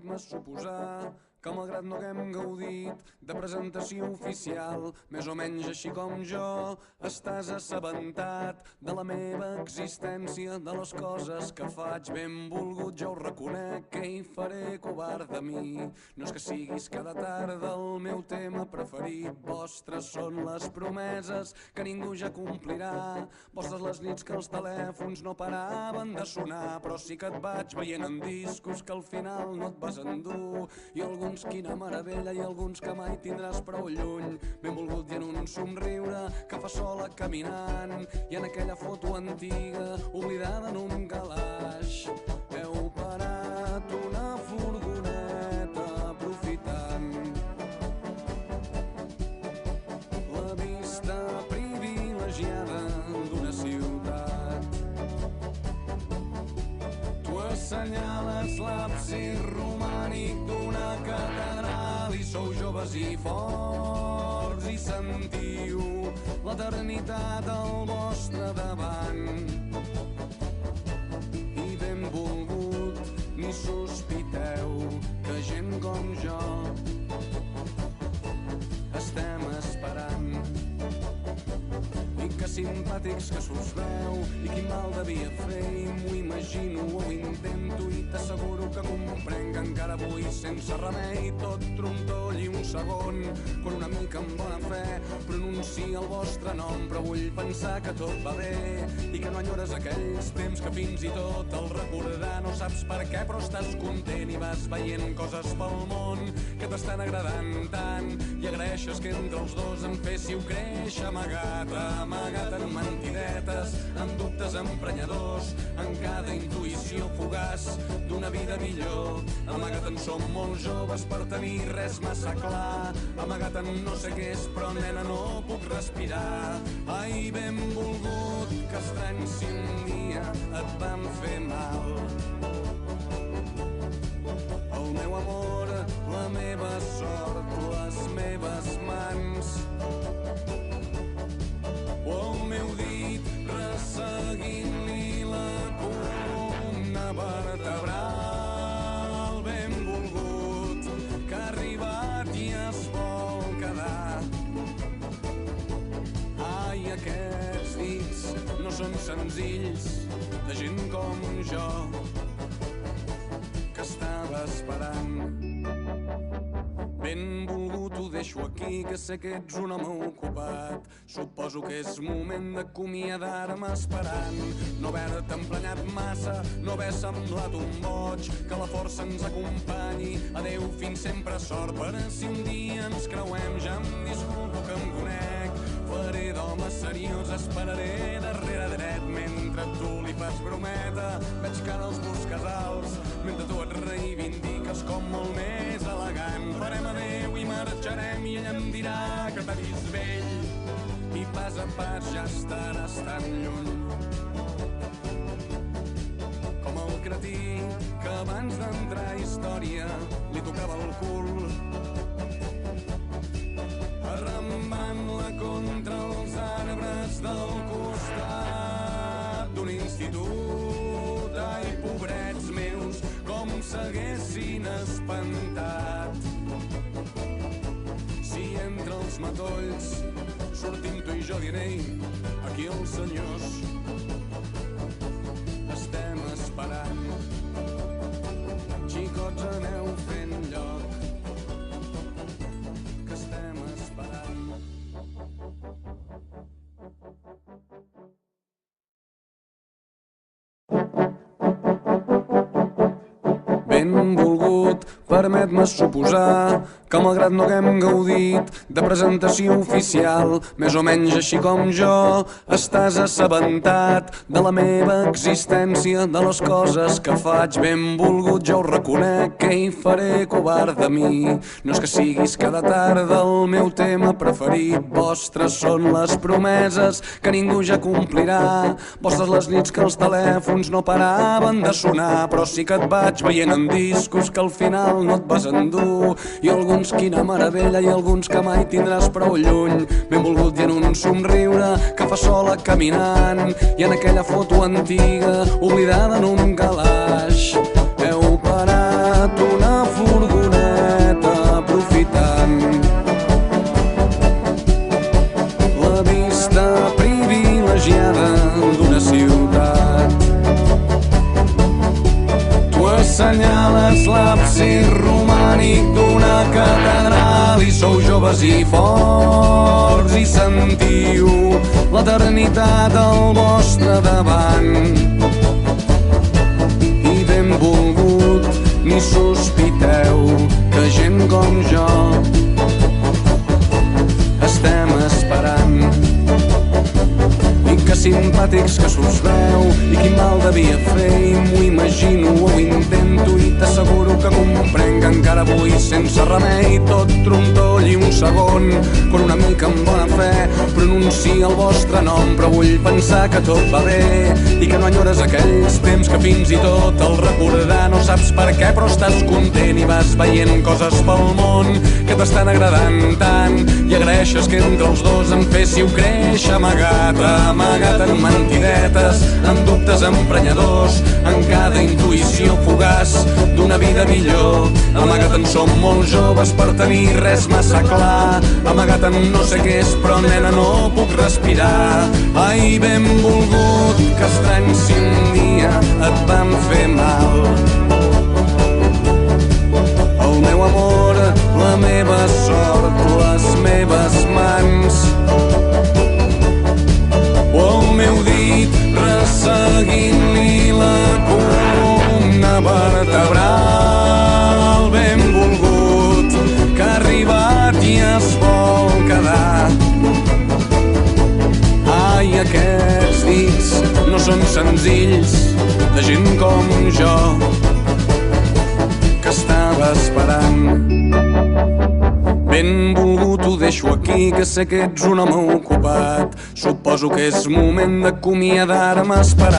Permet-me suposar que malgrat no haguem gaudit de presentació oficial, més o menys així com jo, estàs assabentat de la meva existència, de les coses que faig. Benvolgut, ja ho reconec, què hi faré, covard de mi? No és que siguis cada tarda el meu tema preferit. Vostres són les promeses que ningú ja complirà, vostres les nits que els telèfons no paraven de sonar, però sí que et vaig veient en discos que al final no et vas endur, i alguns quina meravella i alguns que mai tindràs prou lluny. Benvolgut i en un somriure que fa sola caminant, i en aquella foto antiga oblidada en un calaix heu parat una furgoneta aprofitant la vista privilegiada d'una ciutat. Tu assenyales l'absis romànic d'una catedral i sou joves i forts i sentiu l'eternitat al vostre davant. I benvolgut, ni sospiteu que gent com jo estem esperant. I que simpàtics que s'us veu, i quin mal devia fer, i m'ho imagino, ho intento, i t'asseguro que comprenc encara avui sense remei tot trontoll i un segon, quan una mica amb bona fe pronuncia el vostre nom, però vull pensar que tot va bé i que no enyores aquells temps que fins i tot el recordar no saps per què, però estàs content i vas veient coses pel món que t'estan agradant tant, i agraeixes que entre els dos en féssiu créixer amagat en mentidetes, en dubtes emprenyadors, en cada intuïció fugaç d'una vida millor. Amagat en som molt joves per tenir res massa clar, amagat en no sé què és, però nena no puc respirar. Ai, benvolgut, que estrany si un dia et van fer mal. El meu amor, la meva sort, les meves mans, o el meu dit resseguint-li la columna vertebral. Benvolgut, que ha arribat i es vol quedar. Ai, aquests dits no són senzills, de gent com jo que estava esperant. Benvolgut, ho deixo aquí, que sé que ets un home ocupat. Suposo que és moment d'acomiadar-me esperant no haver-te emprenyat massa, no haver semblat un boig, que la força ens acompanyi. Adéu, fins sempre, sort, per si un dia ens creuem. Ja em disculpo que em conec, faré d'home seriós, esperaré darrere dret mentre tu li fas brometa. Veig que ara els busques alts, mentre tu et reivindiques com molt més elegant. Farem adéu i marxarem i ella em dirà que t'ha vist vell i pas a pas ja estaràs tan lluny com el cretí que abans d'entrar a història li tocava el cul, arrambant-la contra els arbres del costat d'un institut. Ai, pobrets meus, com s'haguessin espantat si entre els matolls sortim tu i jo, diré, aquí els senyors estem esperant. Xicots, aneu fent lloc, que estem esperant. Benvolgut, permet-me suposar que malgrat no haguem gaudit de presentació oficial, més o menys així com jo, estàs assabentat de la meva existència, de les coses que faig. Benvolgut, ja ho reconec, què hi faré, covard de mi? No és que siguis cada tarda el meu tema preferit. Vostres són les promeses que ningú ja complirà, vostres les nits que els telèfons no paraven de sonar, però sí que et vaig veient en discos que al final no et vas endur, i alguns quina meravella i alguns que mai tindràs prou lluny. Benvolgut i en un somriure que fa sola caminant, i en aquella foto antiga oblidada en un calaix heu parat trobat una furgoneta aprofitant la vista privilegiada d'una ciutat. Tu assenyales l'absis romànic d'una catedral i sou joves i forts i sentiu l'eternitat al vostre davant. I benvolgut, ni sospiteu que gent com jo estem esperant. I que simpàtics que s'us veu, i quin mal devia fer, i m'ho imagino, ho intento, i t'asseguro que comprenc que encara avui sense remei tot trontoll i un segon, quan una mica amb bona fe pronuncia el vostre nom, però vull pensar que tot va bé i que no enyores aquells temps que fins i tot el recordar no saps per què, però estàs content i vas veient coses pel món que t'estan agradant tant i agraeixes que entre els dos en féssiu créixer amagat en mentidetes, en dubtes emprenyadors, en cada intuïció fugaç d'una vida millor. Amagat en som molt joves per tenir res massa clar, amagat en no sé què és, però nena no puc respirar. Ai, benvolgut, que estrany si un dia et vam fer mal. El meu amor, la meva sort, les meves mans o el meu dit resseguint-li la columna vertebral. Benvolgut, que ha arribat i es vol quedar. Ai, aquests dits no són senzills, de gent com jo que estava esperant. Benvolgut, ho deixo aquí, que sé que ets un home ocupat. Suposo que és moment d'acomiadar-me esperant.